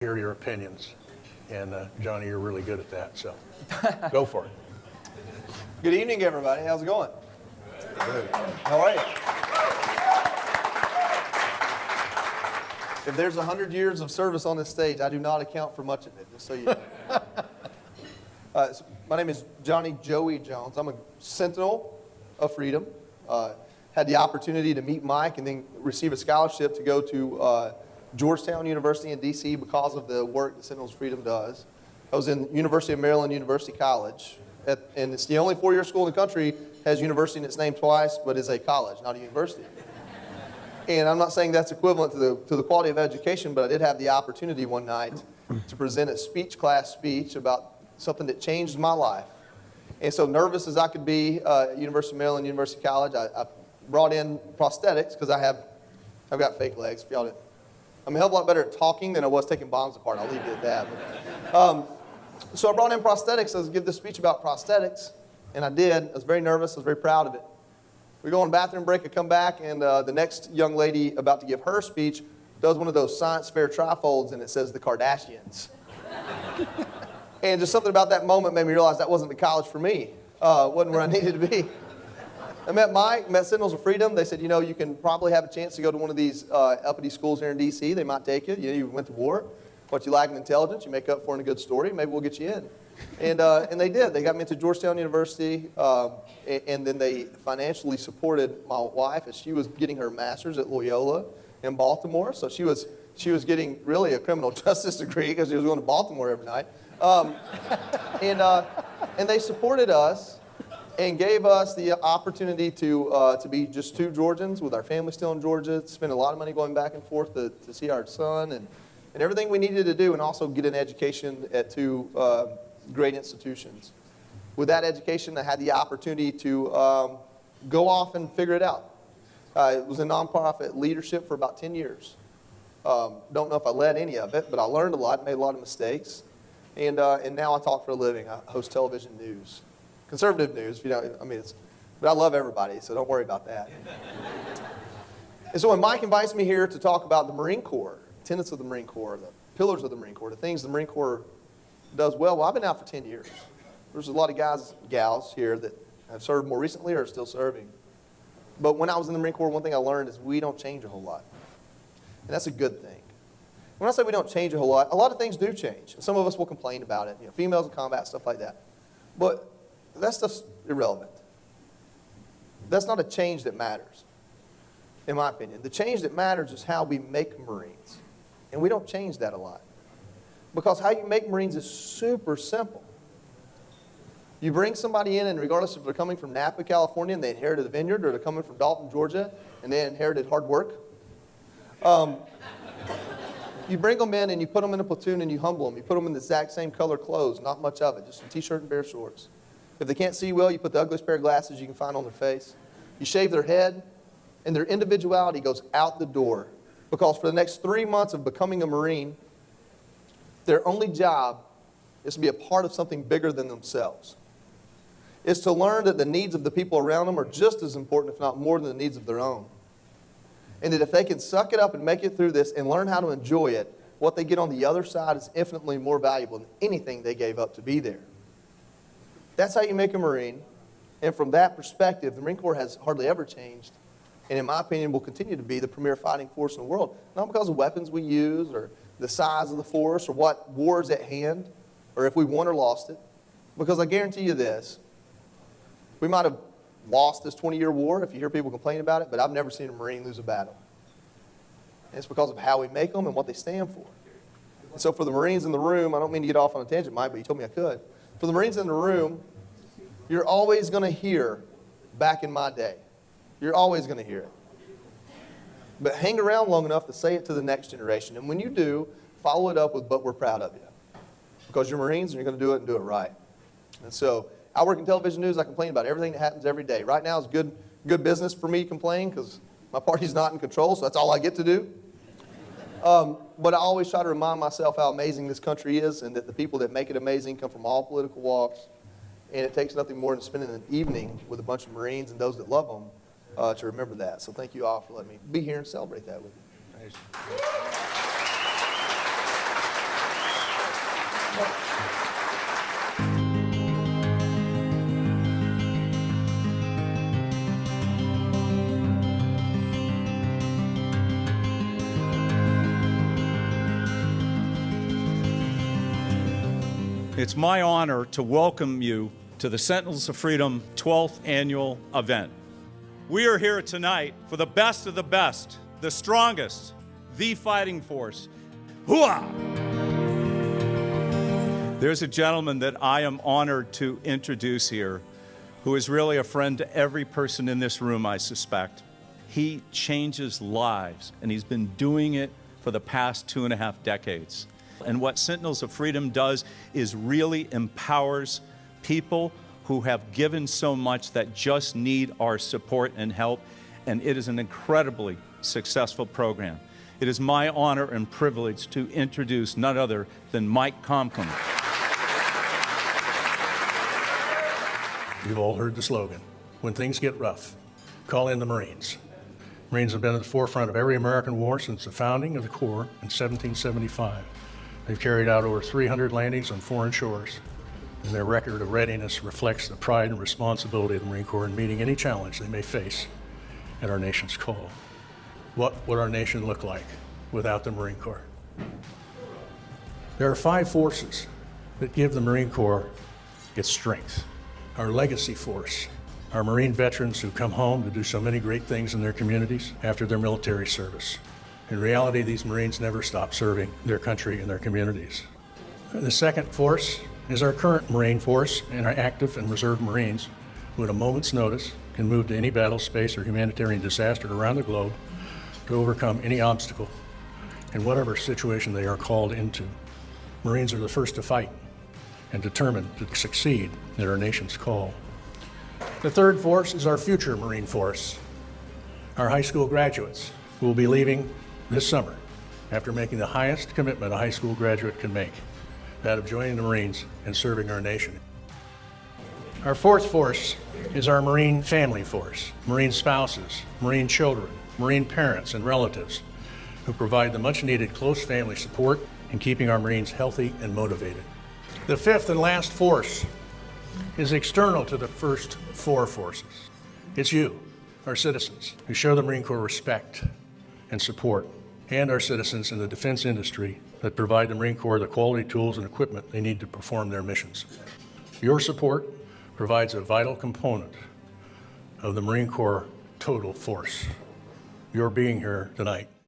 hear your opinions. And Johnny, you're really good at that, so go for it. Good evening, everybody. How's it going? Good. How are you? If there's 100 years of service on this stage, I do not account for much of it, just so you know. My name is Johnny Joey Jones. I'm a Sentinel of Freedom. Had the opportunity to meet Mike and then receive a scholarship to go to Georgetown University in D.C. because of the work that Sentinels of Freedom does. I was in University of Maryland University College, and it's the only four-year school in the country has university in its name twice, but is a college, not a university. And I'm not saying that's equivalent to the quality of education, but I did have the opportunity one night to present a class speech about something that changed my life. And so nervous as I could be at University of Maryland University College, I brought in prosthetics because I've got fake legs, if y'all didn't. I'm a hell of a lot better at talking than I was taking bombs apart. I'll leave you at that. So I brought in prosthetics. I was give this speech about prosthetics, and I did. I was very nervous. I was very proud of it. We go on bathroom break. I come back, and the next young lady about to give her speech does one of those science fair trifolds, and it says the Kardashians. And just something about that moment made me realize that wasn't the college for me. Wasn't where I needed to be. I met Mike, met Sentinels of Freedom. They said, you know, you can probably have a chance to go to one of these uppity schools here in D.C. They might take you. You know, you went to war. What you lack in intelligence, you make up for in a good story. Maybe we'll get you in. And they did. They got me into Georgetown University, and then they financially supported my wife as she was getting her master's at Loyola in Baltimore. So she was getting really a criminal justice degree because she was going to Baltimore every night. And they supported us and gave us the opportunity to be just two Georgians with our family still in Georgia, spend a lot of money going back and forth to see our son and everything we needed to do, and also get an education at two great institutions. With that education, I had the opportunity to go off and figure it out. It was in nonprofit leadership for about 10 years. Don't know if I led any of it, but I learned a lot, made a lot of mistakes. And now I talk for a living. I host television news. Conservative news, you know, but I love everybody, so don't worry about that. And so when Mike invites me here to talk about the Marine Corps, tenets of the Marine Corps, the pillars of the Marine Corps, the things the Marine Corps does well, I've been out for 10 years. There's a lot of guys, gals here that have served more recently or are still serving. But when I was in the Marine Corps, one thing I learned is we don't change a whole lot. And that's a good thing. When I say we don't change a lot of things do change. Some of us will complain about it, you know, females in combat, stuff like that. But that stuff's irrelevant. That's not a change that matters, in my opinion. The change that matters is how we make Marines. And we don't change that a lot. Because how you make Marines is super simple. You bring somebody in, and regardless if they're coming from Napa, California, and they inherited a vineyard, or they're coming from Dalton, Georgia, and they inherited hard work, you bring them in and you put them in a platoon and you humble them. You put them in the exact same color clothes, not much of it, just a t-shirt and bare shorts. If they can't see well, you put the ugliest pair of glasses you can find on their face. You shave their head, and their individuality goes out the door. Because for the next 3 months of becoming a Marine, their only job is to be a part of something bigger than themselves. It's to learn that the needs of the people around them are just as important, if not more, than the needs of their own. And that if they can suck it up and make it through this and learn how to enjoy it, what they get on the other side is infinitely more valuable than anything they gave up to be there. That's how you make a Marine. And from that perspective, the Marine Corps has hardly ever changed. And in my opinion, will continue to be the premier fighting force in the world. Not because of weapons we use or the size of the force or what war is at hand or if we won or lost it. Because I guarantee you this, we might have lost this 20-year war if you hear people complain about it, but I've never seen a Marine lose a battle. And it's because of how we make them and what they stand for. And so for the Marines in the room, I don't mean to get off on a tangent, Mike, but you told me I could. For the Marines in the room, you're always going to hear back in my day. You're always going to hear it. But hang around long enough to say it to the next generation. And when you do, follow it up with, but we're proud of you. Because you're Marines and you're going to do it and do it right. And so I work in television news. I complain about everything that happens every day. Right now is good business for me to complain because my party's not in control, so that's all I get to do. But I always try to remind myself how amazing this country is and that the people that make it amazing come from all political walks. And it takes nothing more than spending an evening with a bunch of Marines and those that love them to remember that. So thank you all for letting me be here and celebrate that with you. It's my honor to welcome you to the Sentinels of Freedom 12th annual event. We are here tonight for the best of the best, the strongest, the fighting force. Hooah! There's a gentleman that I am honored to introduce here who is really a friend to every person in this room, I suspect. He changes lives, and he's been doing it for the past 2.5 decades. And what Sentinels of Freedom does is really empowers people who have given so much that just need our support and help, and it is an incredibly successful program. It is my honor and privilege to introduce none other than Mike Conklin. You've all heard the slogan, when things get rough, call in the Marines. Marines have been at the forefront of every American war since the founding of the Corps in 1775. They've carried out over 300 landings on foreign shores, and their record of readiness reflects the pride and responsibility of the Marine Corps in meeting any challenge they may face at our nation's call. What would our nation look like without the Marine Corps? There are 5 forces that give the Marine Corps its strength. Our legacy force, our Marine veterans who come home to do so many great things in their communities after their military service. In reality, these Marines never stop serving their country and their communities. The second force is our current Marine force and our active and reserve Marines who at a moment's notice can move to any battle space or humanitarian disaster around the globe to overcome any obstacle in whatever situation they are called into. Marines are the first to fight and determined to succeed at our nation's call. The third force is our future Marine force, our high school graduates who will be leaving this summer after making the highest commitment a high school graduate can make, that of joining the Marines and serving our nation. Our fourth force is our Marine family force, Marine spouses, Marine children, Marine parents and relatives who provide the much needed close family support in keeping our Marines healthy and motivated. The fifth and last force is external to the first 4 forces. It's you, our citizens, who show the Marine Corps respect and support, and our citizens in the defense industry that provide the Marine Corps the quality tools and equipment they need to perform their missions. Your support provides a vital component of the Marine Corps total force. Your being here tonight